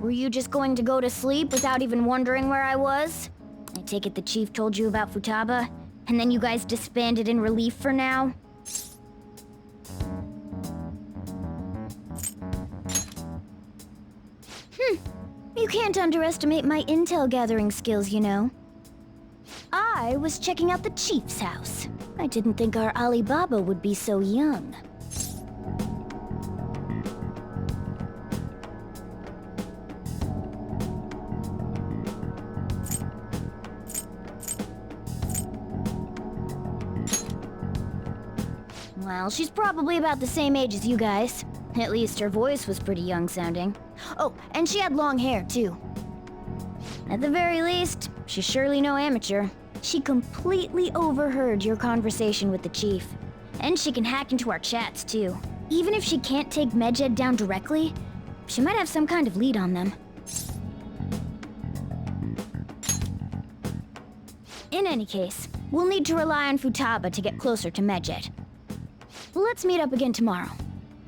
Were you just going to go to sleep without even wondering where I was? I take it the chief told you about Futaba, and then you guys disbanded in relief for now? You can't underestimate my intel gathering skills, you know. I was checking out the chief's house. I didn't think our Alibaba would be so young. Well, she's probably about the same age as you guys. At least her voice was pretty young sounding. Oh, and she had long hair, too. At the very least, she's surely no amateur. She completely overheard your conversation with the chief. And she can hack into our chats, too. Even if she can't take Medjed down directly, she might have some kind of lead on them. In any case, we'll need to rely on Futaba to get closer to Medjed. Let's meet up again tomorrow.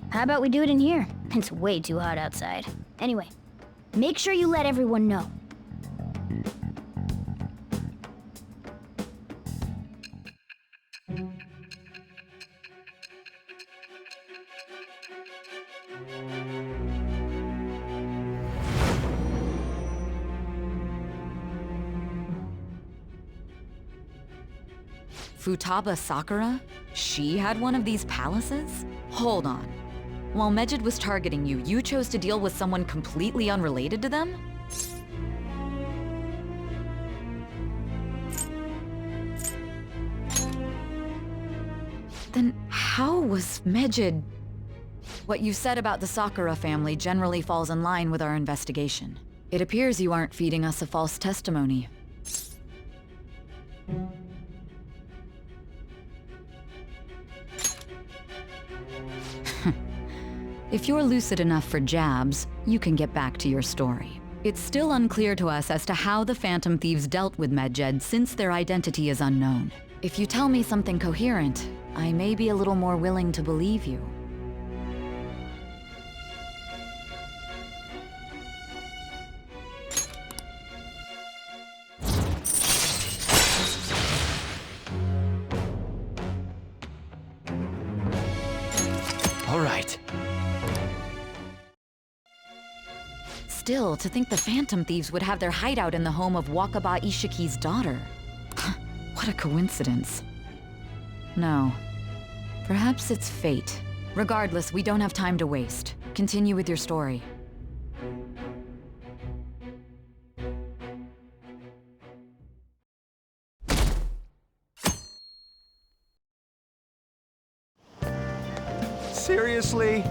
How about we do it in here? It's way too hot outside. Anyway, make sure you let everyone know. Futaba Sakura? She had one of these palaces? Hold on. While Medjed was targeting you, you chose to deal with someone completely unrelated to them? Then how was Medjed... What you said about the Sakura family generally falls in line with our investigation. It appears you aren't feeding us a false testimony. If you're lucid enough for jabs, you can get back to your story. It's still unclear to us as to how the Phantom Thieves dealt with Medjed since their identity is unknown. If you tell me something coherent, I may be a little more willing to believe you. All right. Still, to think the Phantom Thieves would have their hideout in the home of Wakaba Ishiki's daughter. What a coincidence. No. Perhaps it's fate. Regardless, we don't have time to waste. Continue with your story. Seriously?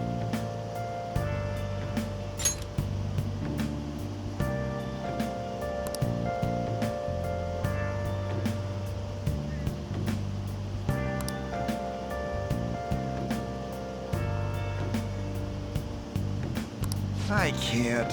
I can't.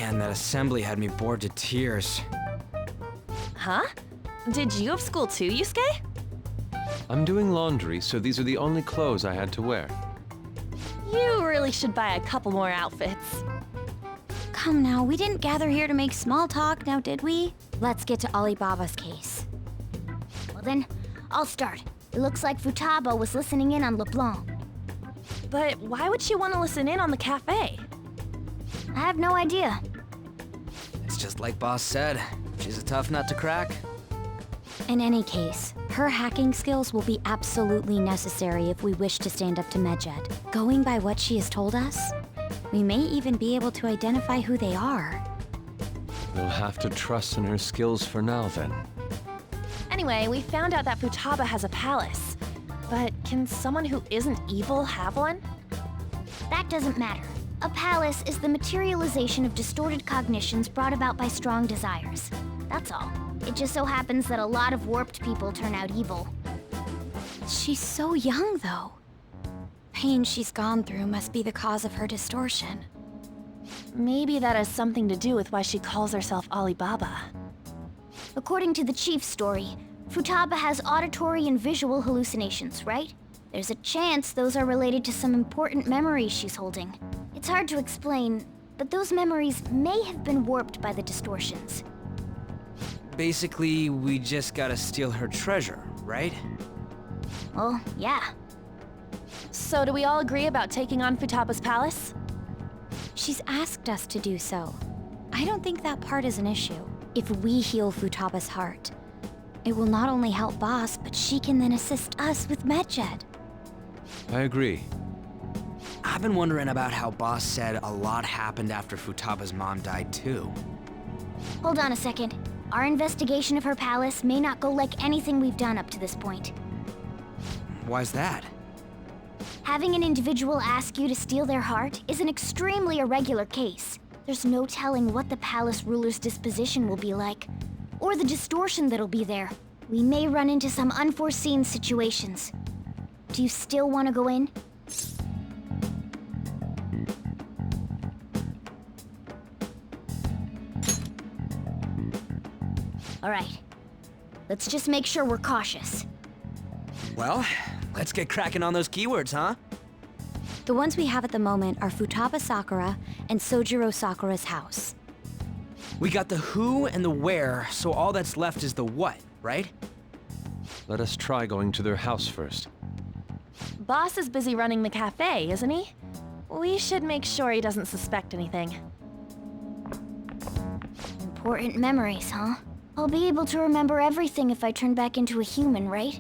Man, that assembly had me bored to tears. Huh? Did you have school too, Yusuke? I'm doing laundry, so these are the only clothes I had to wear. You really should buy a couple more outfits. Come now, we didn't gather here to make small talk, now did we? Let's get to Alibaba's case. Well then, I'll start. It looks like Futaba was listening in on LeBlanc. But why would she want to listen in on the cafe? I have no idea. It's just like Boss said. She's a tough nut to crack. In any case, her hacking skills will be absolutely necessary if we wish to stand up to Medjed. Going by what she has told us, we may even be able to identify who they are. We'll have to trust in her skills for now, then. Anyway, we found out that Futaba has a palace. But can someone who isn't evil have one? That doesn't matter. A palace is the materialization of distorted cognitions brought about by strong desires. That's all. It just so happens that a lot of warped people turn out evil. She's so young, though. Pain she's gone through must be the cause of her distortion. Maybe that has something to do with why she calls herself Alibaba. According to the chief's story, Futaba has auditory and visual hallucinations, right? There's a chance those are related to some important memories she's holding. It's hard to explain, but those memories may have been warped by the distortions. Basically, we just gotta steal her treasure, right? Well, yeah. So do we all agree about taking on Futaba's palace? She's asked us to do so. I don't think that part is an issue. If we heal Futaba's heart, it will not only help Boss, but she can then assist us with Medjed. I agree. I've been wondering about how Boss said a lot happened after Futaba's mom died too. Hold on a second. Our investigation of her palace may not go like anything we've done up to this point. Why's that? Having an individual ask you to steal their heart is an extremely irregular case. There's no telling what the palace ruler's disposition will be like, or the distortion that'll be there. We may run into some unforeseen situations. Do you still want to go in? All right. Let's just make sure we're cautious. Well, let's get cracking on those keywords, huh? The ones we have at the moment are Futaba Sakura and Sojiro Sakura's house. We got the who and the where, so all that's left is the what, right? Let us try going to their house first. Boss is busy running the cafe, isn't he? We should make sure he doesn't suspect anything. Important memories, huh? I'll be able to remember everything if I turn back into a human, right?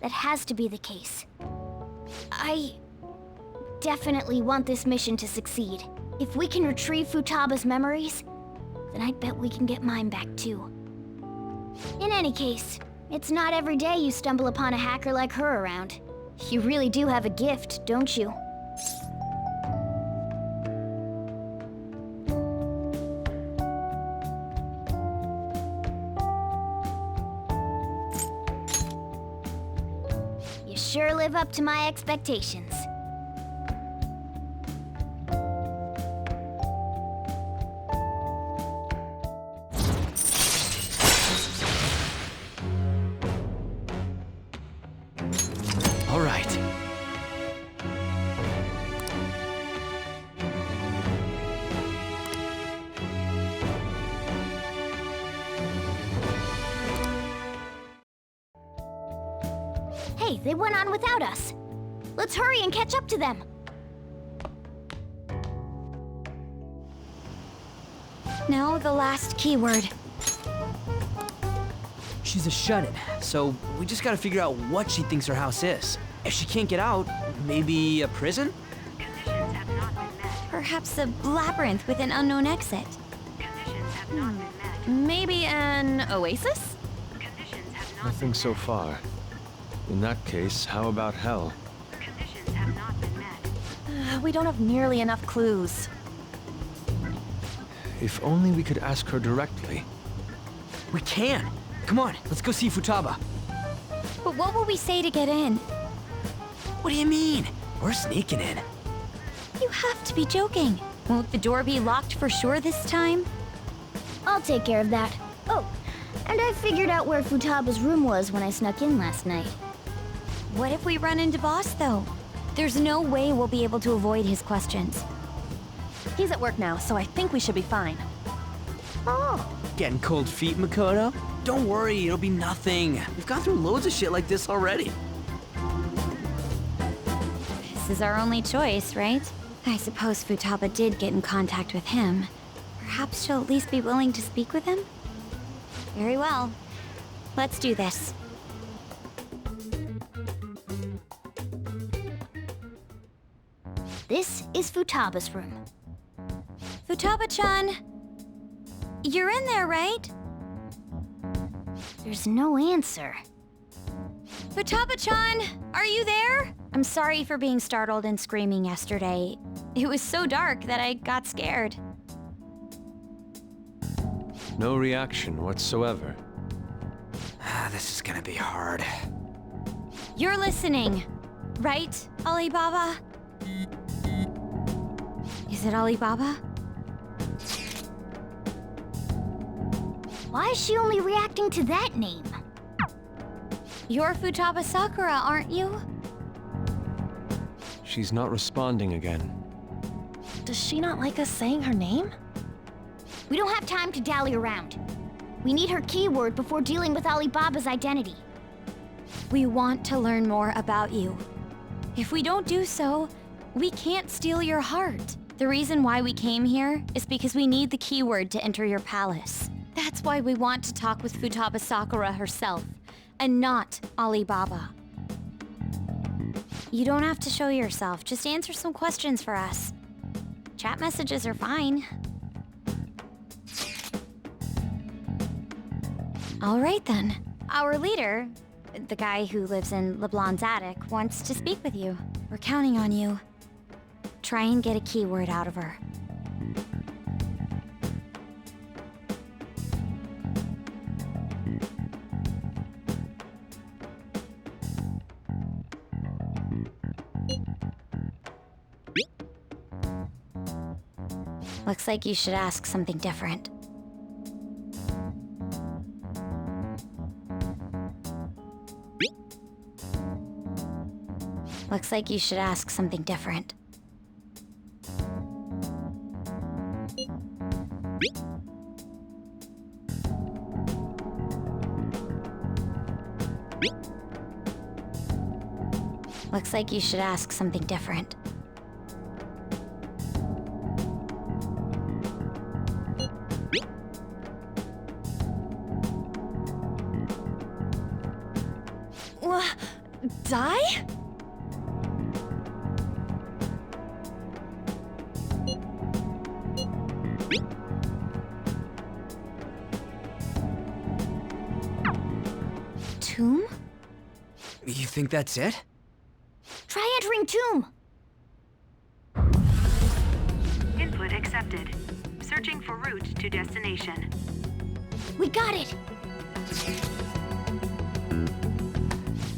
That has to be the case. I definitely want this mission to succeed. If we can retrieve Futaba's memories, then I bet we can get mine back too. In any case, it's not every day you stumble upon a hacker like her around. You really do have a gift, don't you? You sure live up to my expectations. All right. Hey, they went on without us. Let's hurry and catch up to them. Now the last keyword. She's a shut-in, so we just gotta figure out what she thinks her house is. If she can't get out, maybe a prison? Perhaps a labyrinth with an unknown exit. Maybe an oasis? Nothing so far. In that case, how about hell? We don't have nearly enough clues. If only we could ask her directly. We can! Come on, let's go see Futaba. But what will we say to get in? What do you mean? We're sneaking in. You have to be joking. Won't the door be locked for sure this time? I'll take care of that. Oh, and I figured out where Futaba's room was when I snuck in last night. What if we run into Boss, though? There's no way we'll be able to avoid his questions. He's at work now, so I think we should be fine. Oh, Getting cold feet, Makoto? Don't worry, it'll be nothing. We've gone through loads of shit like this already. this is our only choice, right? I suppose Futaba did get in contact with him. Perhaps she'll at least be willing to speak with him? Very well. Let's do this. This is Futaba's room. Futaba-chan! You're in there, right? There's no answer. Futaba-chan! Are you there? I'm sorry for being startled and screaming yesterday. It was so dark that I got scared. No reaction whatsoever. This is gonna be hard. You're listening, right, Alibaba? Is it Alibaba? Why is she only reacting to that name? You're Futaba Sakura, aren't you? She's not responding again. Does she not like us saying her name? We don't have time to dally around. We need her keyword before dealing with Alibaba's identity. We want to learn more about you. If we don't do so, we can't steal your heart. The reason why we came here is because we need the keyword to enter your palace. That's why we want to talk with Futaba Sakura herself, and not Alibaba. You don't have to show yourself, just answer some questions for us. Chat messages are fine. All right then. Our leader, the guy who lives in LeBlanc's attic, wants to speak with you. We're counting on you. Try and get a keyword out of her. Looks like you should ask something different. Looks like you should ask something different. Looks like you should ask something different. Die? Tomb? You think that's it? Try entering tomb! Input accepted. Searching for route to destination. We got it!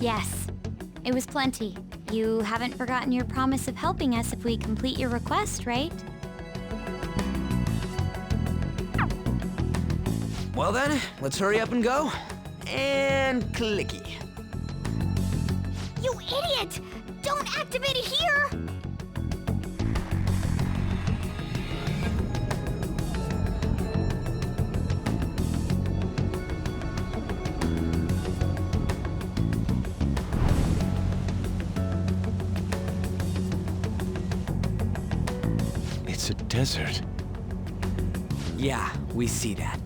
Yes, it was plenty. You haven't forgotten your promise of helping us if we complete your request, right? Well then, let's hurry up and go. And clicky. You idiot! Don't activate it here! It's a desert. Yeah, we see that.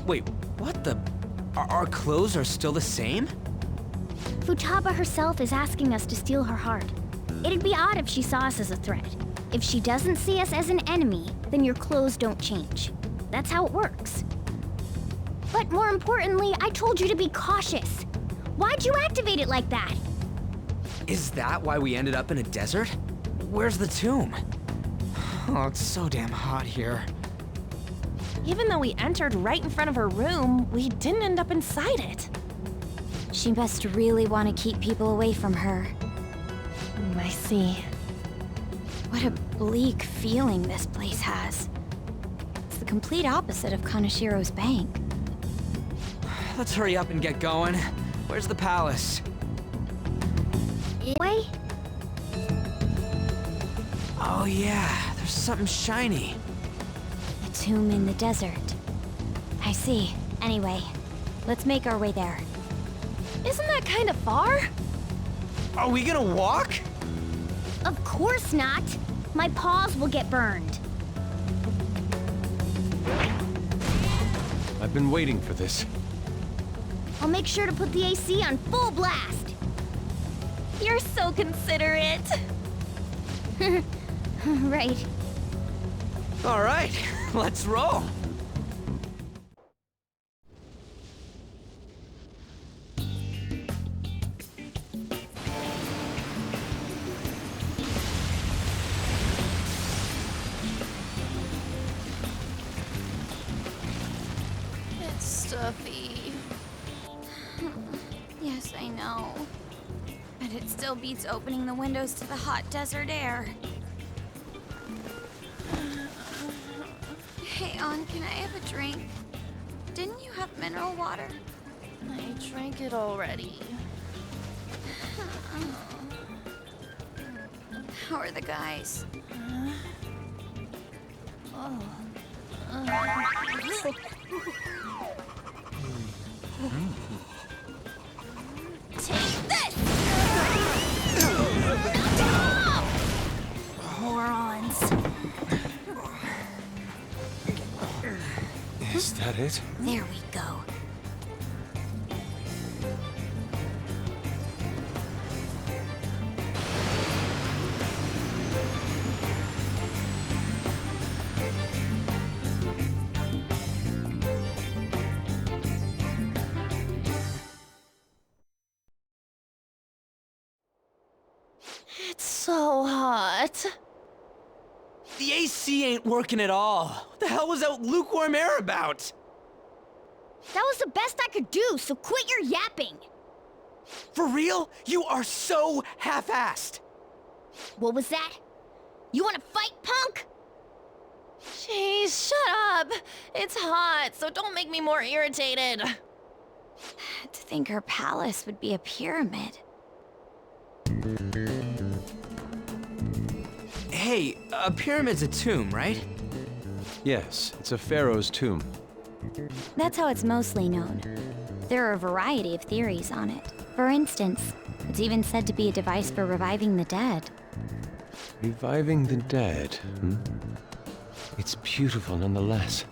Wait, what the? Our clothes are still the same? Futaba herself is asking us to steal her heart. It'd be odd if she saw us as a threat. If she doesn't see us as an enemy, then your clothes don't change. That's how it works. But more importantly, I told you to be cautious. Why'd you activate it like that? Is that why we ended up in a desert? Where's the tomb? Oh, it's so damn hot here. Even though we entered right in front of her room, we didn't end up inside it. She must really want to keep people away from her. I see. What a bleak feeling this place has. It's the complete opposite of Kanashiro's bank. Let's hurry up and get going. Where's the palace? Way? Oh yeah, there's something shiny. A tomb in the desert. I see. Anyway, let's make our way there. Isn't that kind of far? Are we gonna walk? Of course not! My paws will get burned. I've been waiting for this. I'll make sure to put the AC on full blast. You're so considerate. Right. All right, let's roll. It's stuffy. Yes, I know. But it still beats opening the windows to the hot desert air. Hey, On, can I have a drink? Didn't you have mineral water? I drank it already. How are the guys? Take this! Morons. Is that it? There we go. It's so hot. The AC ain't working at all. What the hell was that lukewarm air about? That was the best I could do, so quit your yapping. For real? You are so half-assed. What was that? You wanna fight, punk? Jeez, shut up. It's hot, so don't make me more irritated. To think her palace would be a pyramid. Hey, a pyramid's a tomb, right? Yes, it's a pharaoh's tomb. That's how it's mostly known. There are a variety of theories on it. For instance, it's even said to be a device for reviving the dead. Reviving the dead, hmm? It's beautiful nonetheless.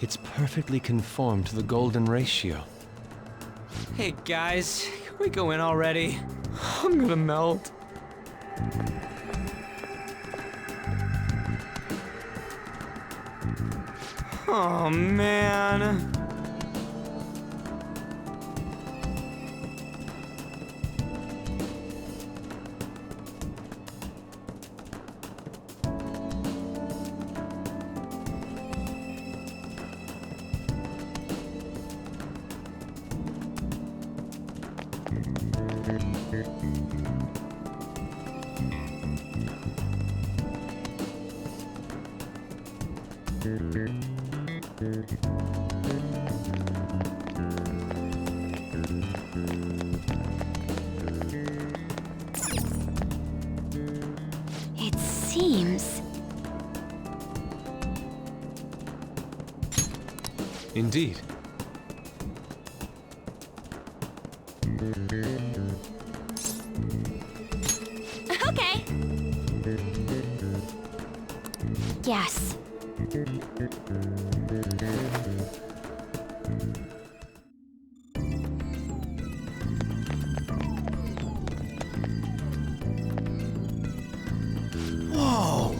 It's perfectly conformed to the golden ratio. Hey guys, can we go in already? I'm gonna melt. Oh man. It seems... Indeed. Okay. Yes. Whoa.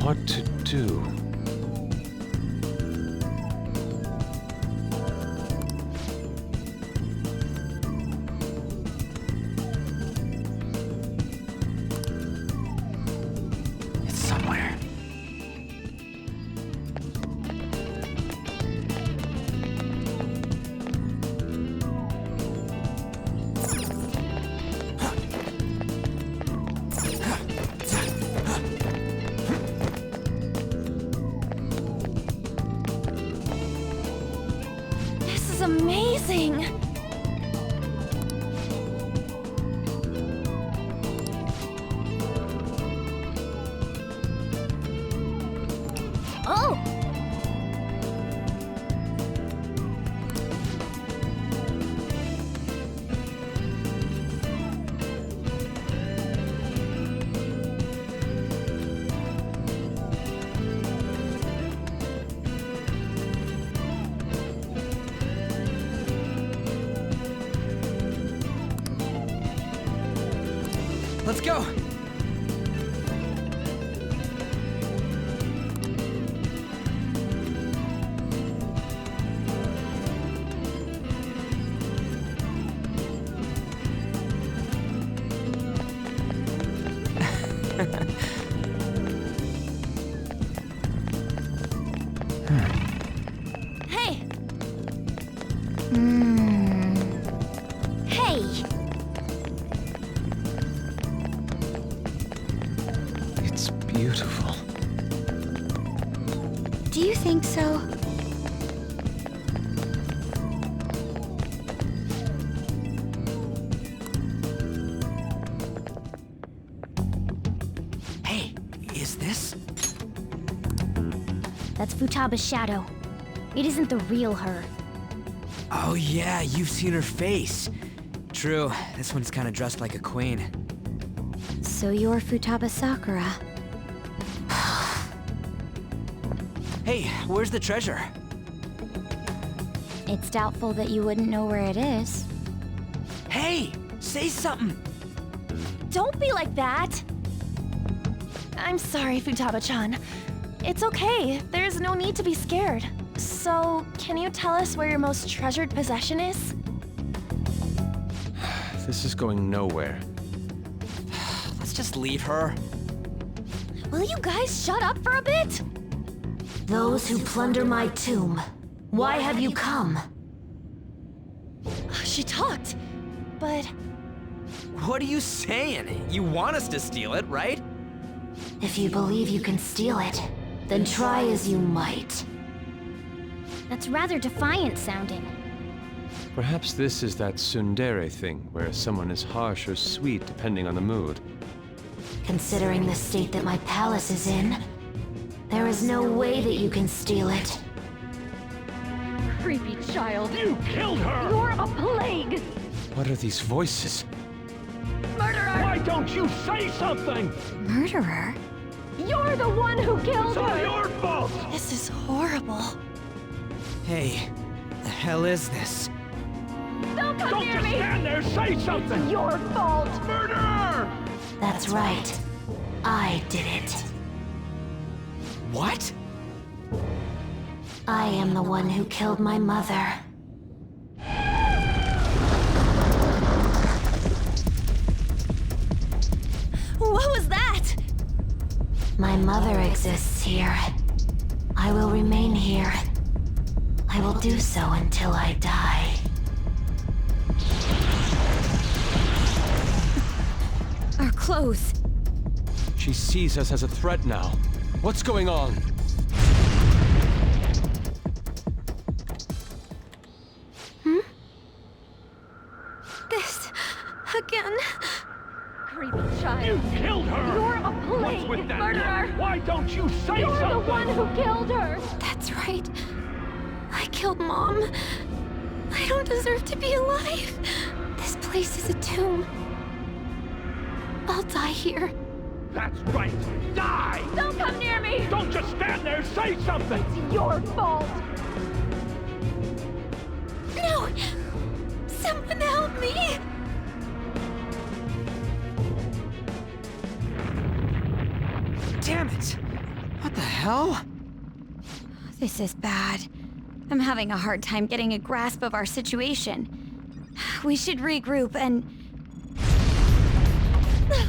What to do? amazing! Oh! Let's go! Hey! Hey! It's beautiful. Do you think so? Hey, is this? That's Futaba's shadow. It isn't the real her. Oh yeah, you've seen her face. True, this one's kinda dressed like a queen. So you're Futaba Sakura. Hey, where's the treasure? It's doubtful that you wouldn't know where it is. Hey, say something! Don't be like that! I'm sorry, Futaba-chan. It's okay, there's no need to be scared. So, can you tell us where your most treasured possession is? This is going nowhere. Let's just leave her. Will you guys shut up for a bit? Those who plunder my tomb, why have you come? She talked, but What are you saying? You want us to steal it, right? If you believe you can steal it, then try as you might. That's rather defiant sounding. Perhaps this is that tsundere thing, where someone is harsh or sweet depending on the mood. Considering the state that my palace is in, there is no way that you can steal it. Creepy child. You killed her! You're a plague! What are these voices? Murderer! Why don't you say something? Murderer? You're the one who killed It's all her! your fault! this is horrible. Hey, the hell is this? Don't come Don't near just me! stand there, say something! Your fault! Murderer! That's right. I did it. What? I am the one who killed my mother. What was that? My mother exists here. I will remain here. I will do so until I die. Our clothes. She sees us as a threat now. What's going on? This again. Creepy You child. killed her! You're a What's plague! with that? Murderer! Why don't you say You're something? the one who killed her! That's right. I killed Mom. I don't deserve to be alive. This place is a tomb. I'll die here. That's right! Die! Don't come near me! Don't just stand there, say something! It's your fault! No! Someone help me! Damn it! What the hell? This is bad. I'm having a hard time getting a grasp of our situation. We should regroup and...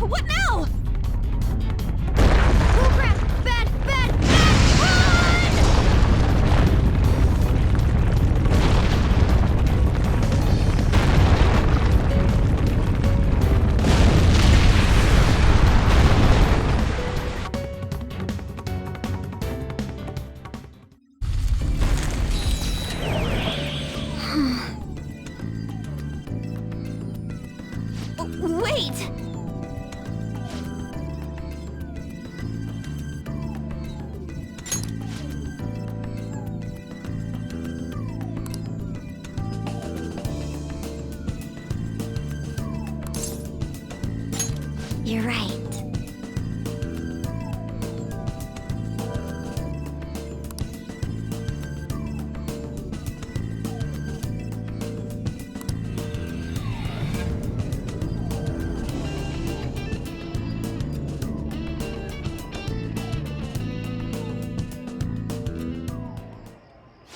What now? Oh crap! Bad! Bad! Bad! Run!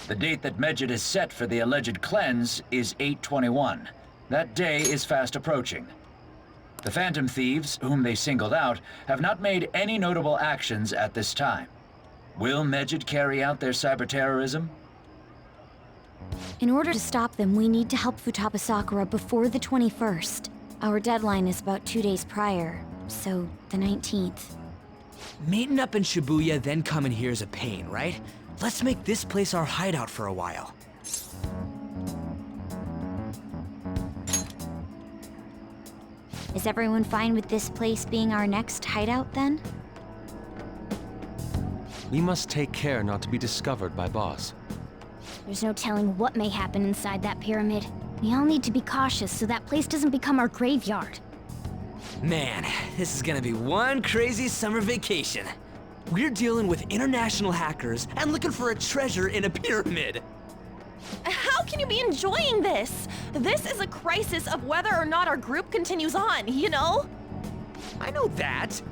The date that Medjed is set for the alleged cleanse is 8/21. That day is fast approaching. The Phantom Thieves, whom they singled out, have not made any notable actions at this time. Will Medjed carry out their cyber-terrorism? In order to stop them, we need to help Futaba Sakura before the 21st. Our deadline is about 2 days prior, so the 19th. Meeting up in Shibuya, then coming here is a pain, right? Let's make this place our hideout for a while. Is everyone fine with this place being our next hideout, then? We must take care not to be discovered by Boss. There's no telling what may happen inside that pyramid. We all need to be cautious so that place doesn't become our graveyard. Man, this is gonna be one crazy summer vacation. We're dealing with international hackers and looking for a treasure in a pyramid. How can you be enjoying this? This is a crisis of whether or not our group continues on, you know? I know that.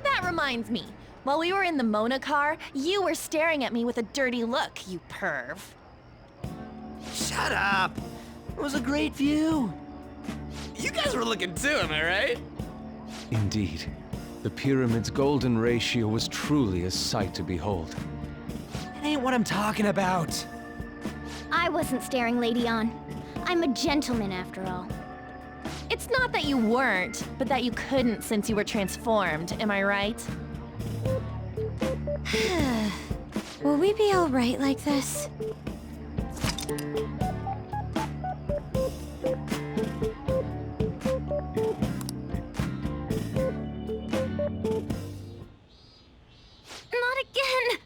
That reminds me. While we were in the Mona car, you were staring at me with a dirty look, you perv. Shut up. It was a great view. You guys were looking too, am I right? Indeed. The pyramid's golden ratio was truly a sight to behold. That ain't what I'm talking about. I wasn't staring, Lady On. I'm a gentleman, after all. It's not that you weren't, but that you couldn't since you were transformed, am I right? Will we be all right like this? Not again!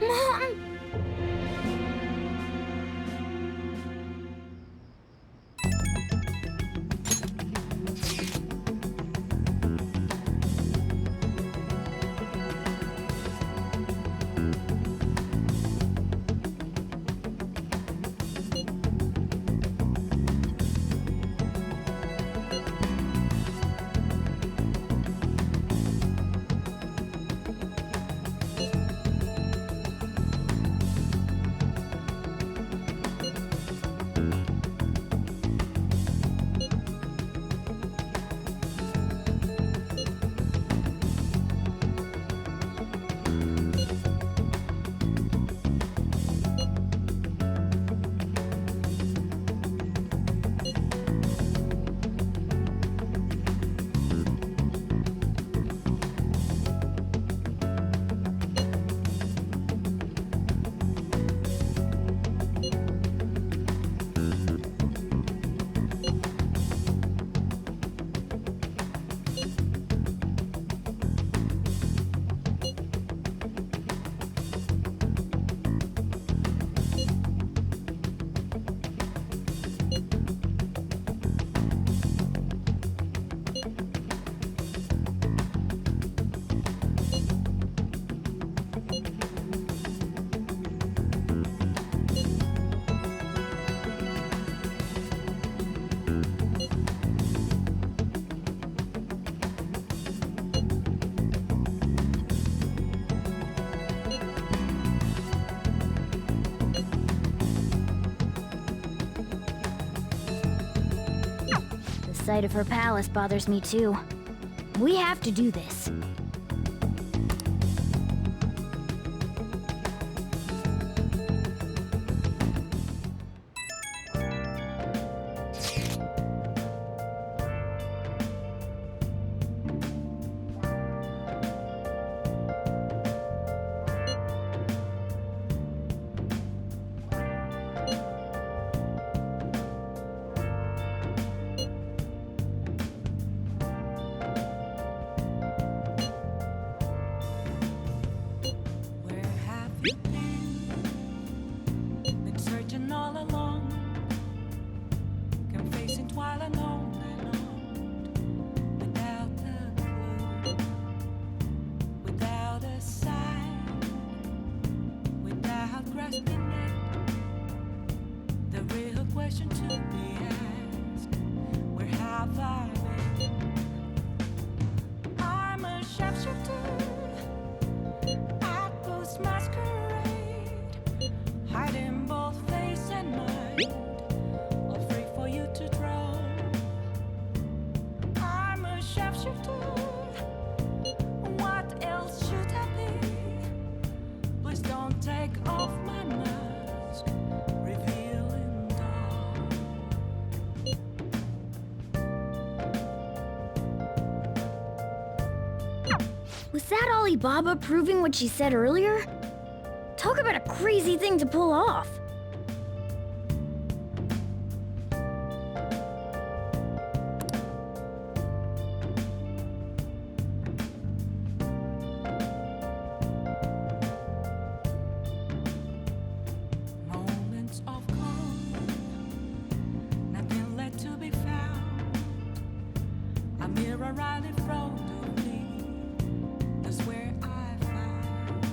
Mom! The sight of her palace bothers me too. We have to do this. Been searching all along, confessing while alone and on, without a clue, without a sign, without grasping it. question to be asked. Where have I been? I'm a shapeshifter at Post Masquerade, hiding both face and mind, all free for you to draw. I'm a shapeshifter. What else should I be? Please don't take off my mask, revealing dawn. Was that Alibaba proving what she said earlier? Talk about a crazy thing to pull off. Moments of calm, nothing left to be found. A mirror right in front of me, that's where I found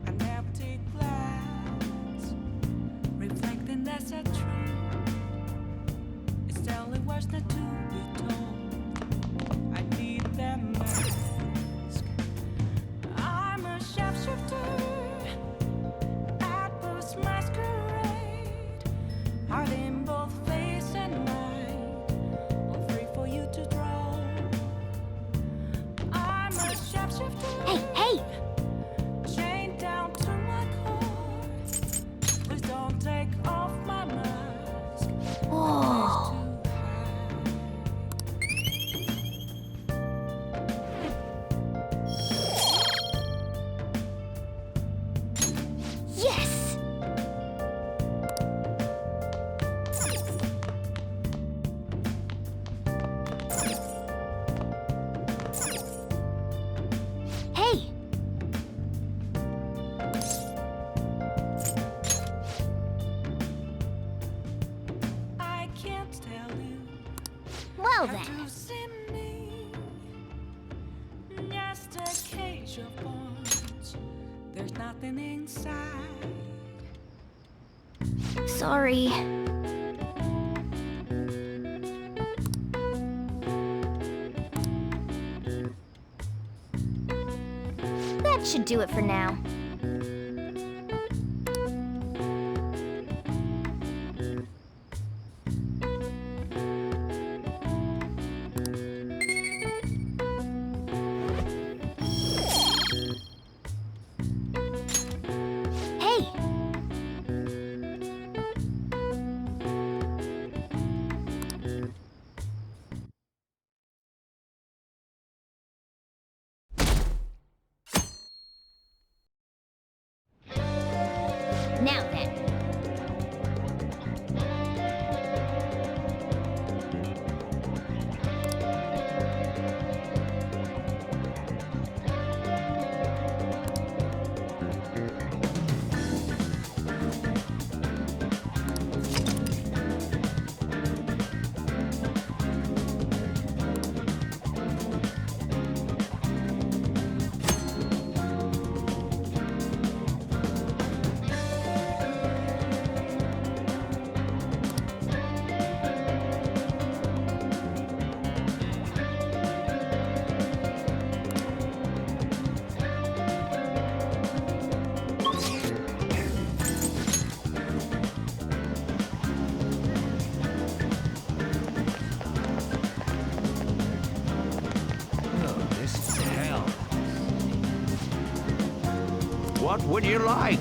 an empty glass, reflecting that's a truth. It's telling words not to be told. I need them mask. I'm a shapeshifter at Post Masquerade, hiding both face and mind, all free for you to draw. I'm a shapeshifter. Hey, hey! Chained down to my core. Please don't take off my mask. Whoa! Yes! Hey! I can't tell you. Well Have then. to see me. Just a cage of bones. There's nothing inside. Sorry. That should do it for now. Hey! Now then. Oh, this is hell. What would you like?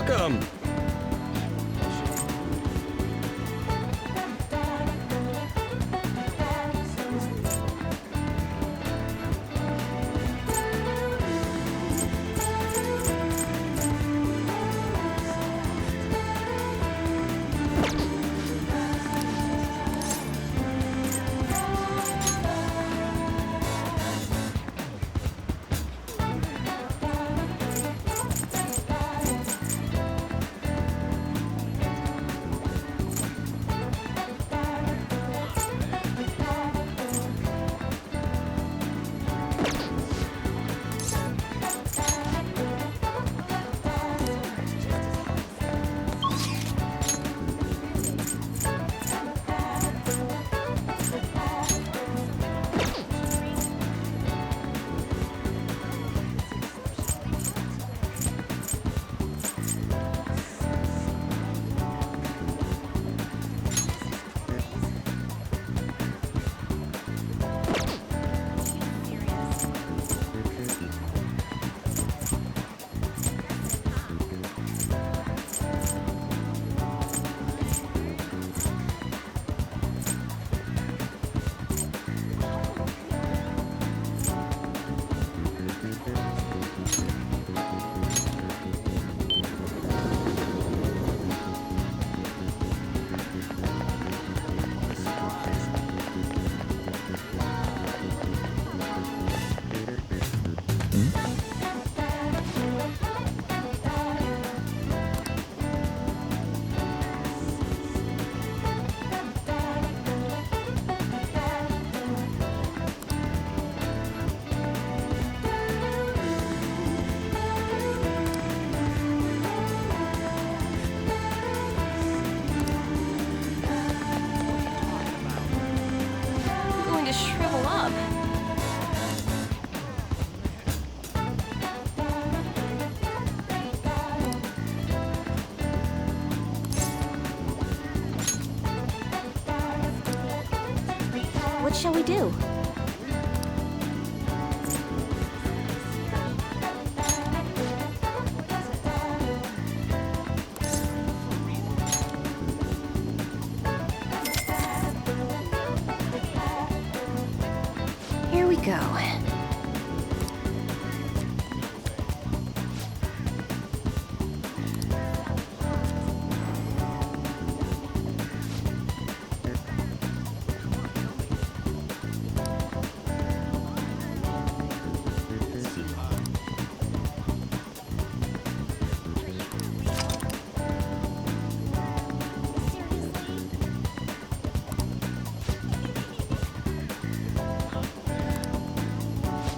welcome! What shall we do? Here we go.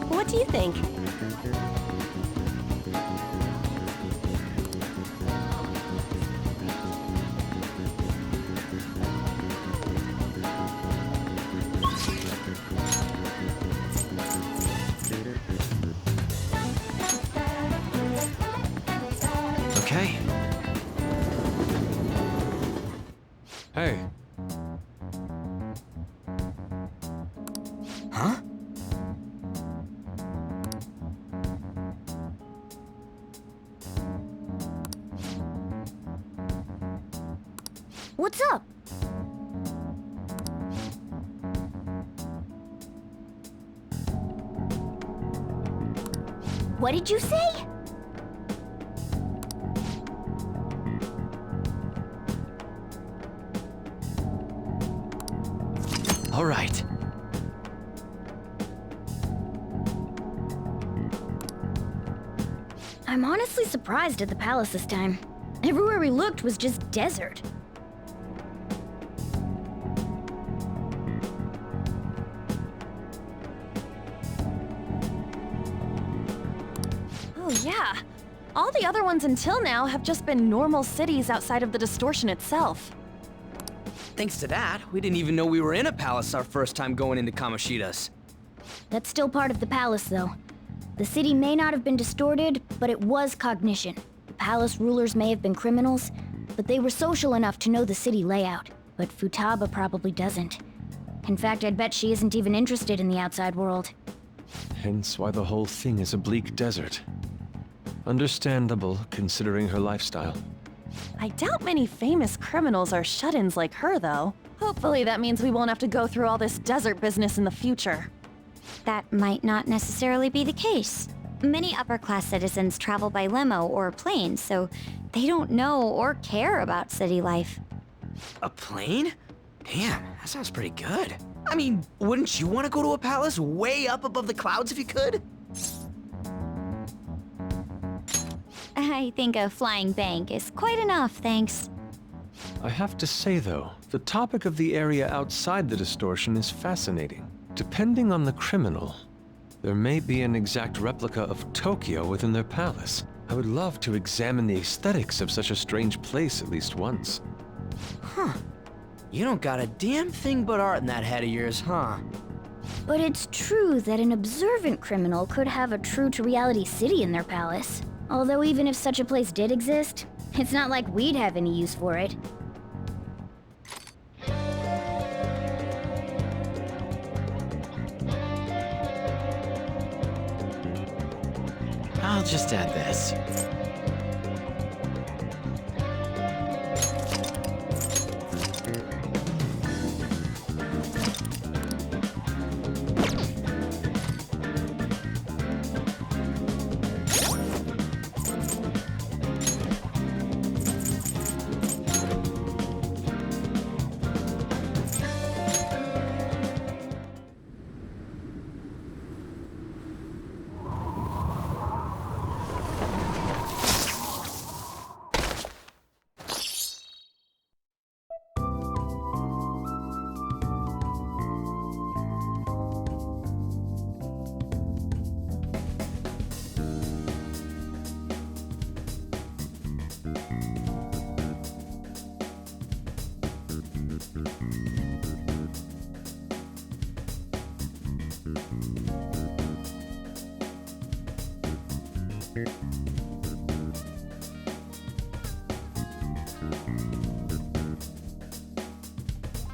What do you think? Okay. Hey. Huh? What's up? What did you say? All right. I'm honestly surprised at the palace this time. Everywhere we looked was just desert. Oh yeah. All the other ones until now have just been normal cities outside of the distortion itself. Thanks to that, we didn't even know we were in a palace our first time going into Kamoshida's. That's still part of the palace, though. The city may not have been distorted, but it was cognition. The palace rulers may have been criminals, but they were social enough to know the city layout. But Futaba probably doesn't. In fact, I'd bet she isn't even interested in the outside world. Hence why the whole thing is a bleak desert. Understandable, considering her lifestyle. I doubt many famous criminals are shut-ins like her, though. Hopefully that means we won't have to go through all this desert business in the future. That might not necessarily be the case. Many upper-class citizens travel by limo or plane, so they don't know or care about city life. A plane? Damn, that sounds pretty good. I mean, wouldn't you want to go to a palace way up above the clouds if you could? I think a flying bank is quite enough, thanks. I have to say, though, the topic of the area outside the distortion is fascinating. Depending on the criminal, there may be an exact replica of Tokyo within their palace. I would love to examine the aesthetics of such a strange place at least once. Huh. You don't got a damn thing but art in that head of yours, huh? But it's true that an observant criminal could have a true-to-reality city in their palace. Although even if such a place did exist, it's not like we'd have any use for it. I'll just add this.